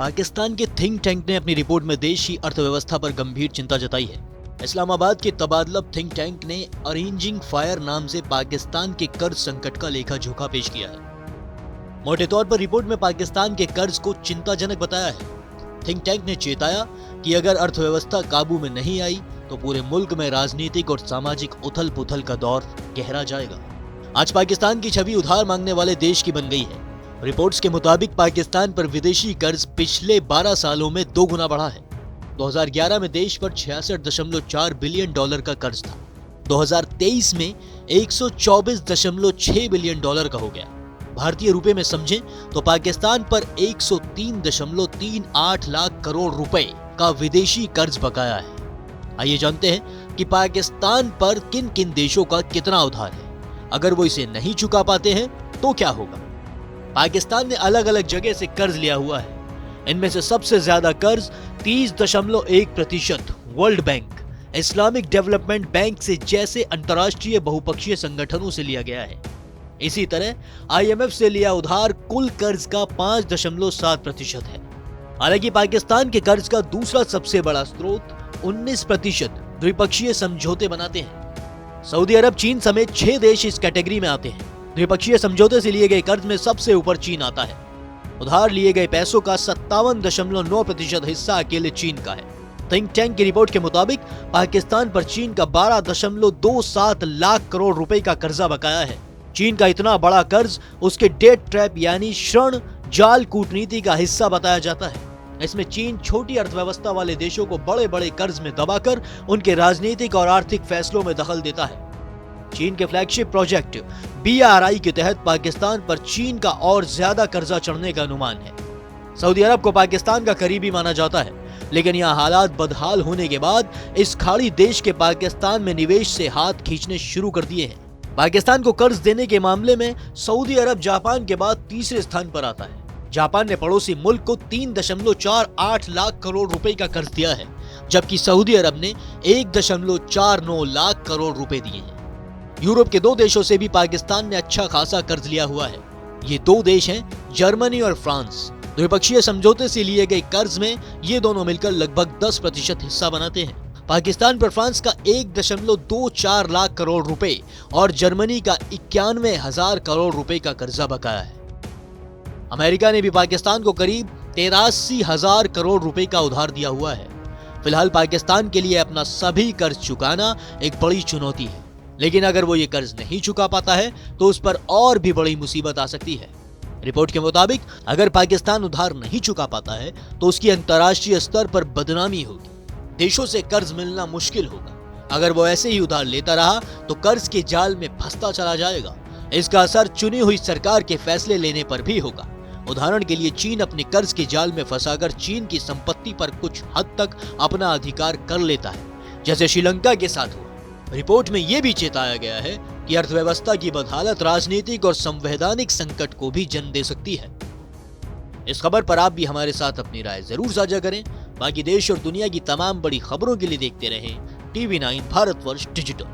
पाकिस्तान के think tank ने अपनी रिपोर्ट में देश की अर्थव्यवस्था पर गंभीर चिंता जताई है। इस्लामाबाद के तबादला थिंक टैंक ने अरेंजिंग फायर नाम से पाकिस्तान के कर्ज संकट का लेखा जोखा पेश किया है। मोटे तौर पर रिपोर्ट में पाकिस्तान के कर्ज को चिंताजनक बताया है। थिंक टैंक ने चेताया कि अगर अर्थव्यवस्था काबू में नहीं आई तो पूरे मुल्क में राजनीतिक और सामाजिक उथल पुथल का दौर गहरा जाएगा। आज पाकिस्तान की छवि उधार मांगने वाले देश की बन गई है। रिपोर्ट्स के मुताबिक पाकिस्तान पर विदेशी कर्ज पिछले 12 सालों में 2 गुना बढ़ा है। 2011 में देश पर 66.4 बिलियन डॉलर का कर्ज था। 2023 में 124.6 बिलियन डॉलर का हो गया। भारतीय रुपए में समझें तो पाकिस्तान पर 103.38 लाख करोड़ रुपए का विदेशी कर्ज बकाया है। आइए जानते हैं कि पाकिस्तान पर किन किन देशों का कितना उधार है। अगर वो इसे नहीं चुका पाते हैं तो क्या होगा। पाकिस्तान ने अलग अलग जगह से कर्ज लिया हुआ है। इनमें से सबसे ज्यादा कर्ज 30.1% world bank, Islamic development bank से जैसे अंतर्राष्ट्रीय बहुपक्षीय संगठनों से लिया गया है। इसी तरह IMF से लिया उधार कुल कर्ज का 5.7% है। हालांकि पाकिस्तान के कर्ज का दूसरा सबसे बड़ा स्रोत 19% द्विपक्षीय समझौते बनाते हैं। सऊदी अरब, चीन समेत 6 देश इस कैटेगरी में आते हैं। द्विपक्षीय समझौते से लिए गए कर्ज में सबसे ऊपर चीन आता है। उधार लिए गए पैसों का 57.9% हिस्सा अकेले चीन का है। थिंक टैंक की रिपोर्ट के मुताबिक पाकिस्तान पर चीन का 12.27 लाख करोड़ रुपए का कर्जा बकाया है। चीन का इतना बड़ा कर्ज उसके डेट ट्रैप यानी ऋण जाल कूटनीति का हिस्सा बताया जाता है। इसमें चीन छोटी अर्थव्यवस्था वाले देशों को बड़े बड़े कर्ज में दबाकर उनके राजनीतिक और आर्थिक फैसलों में दखल देता है। चीन के फ्लैगशिप प्रोजेक्ट BRI के तहत पाकिस्तान पर चीन का और ज्यादा कर्जा चढ़ने का अनुमान है। सऊदी अरब को पाकिस्तान का करीबी माना जाता है, लेकिन यहाँ हालात बदहाल होने के बाद इस खाड़ी देश के पाकिस्तान में निवेश से हाथ खींचने शुरू कर दिए हैं। पाकिस्तान को कर्ज देने के मामले में सऊदी अरब जापान के बाद तीसरे स्थान पर आता है। जापान ने पड़ोसी मुल्क को 3.48 लाख करोड़ रुपए का कर्ज दिया है, जबकि सऊदी अरब ने 1.49 लाख करोड़ रुपए दिए हैं। यूरोप के 2 देशों से भी पाकिस्तान ने अच्छा खासा कर्ज लिया हुआ है। ये 2 देश हैं जर्मनी और फ्रांस। द्विपक्षीय समझौते से लिए गए कर्ज में ये दोनों मिलकर लगभग 10% हिस्सा बनाते हैं। पाकिस्तान पर फ्रांस का 1.24 लाख करोड़ रुपए और जर्मनी का 91,000 करोड़ रुपए का कर्जा बकाया है। अमेरिका ने भी पाकिस्तान को करीब 83,000 करोड़ रुपए का उधार दिया हुआ है। फिलहाल पाकिस्तान के लिए अपना सभी कर्ज चुकाना एक बड़ी चुनौती है, लेकिन अगर वो ये कर्ज नहीं चुका पाता है तो उस पर और भी बड़ी मुसीबत आ सकती है। रिपोर्ट के मुताबिक अगर पाकिस्तान उधार नहीं चुका पाता है तो उसकी अंतर्राष्ट्रीय स्तर पर बदनामी होगी। देशों से कर्ज मिलना मुश्किल होगा। अगर वो ऐसे ही उधार लेता रहा तो कर्ज के जाल में फंसता चला जाएगा। इसका असर चुनी हुई सरकार के फैसले लेने पर भी होगा। उदाहरण के लिए चीन अपने कर्ज के जाल में फंसाकर चीन की संपत्ति पर कुछ हद तक अपना अधिकार कर लेता है, जैसे श्रीलंका के साथ हुआ। रिपोर्ट में यह भी चेताया गया है कि अर्थव्यवस्था की बदहालत राजनीतिक और संवैधानिक संकट को भी जन्म दे सकती है। इस खबर पर आप भी हमारे साथ अपनी राय जरूर साझा करें। बाकी देश और दुनिया की तमाम बड़ी खबरों के लिए देखते रहें TV9 भारतवर्ष डिजिटल।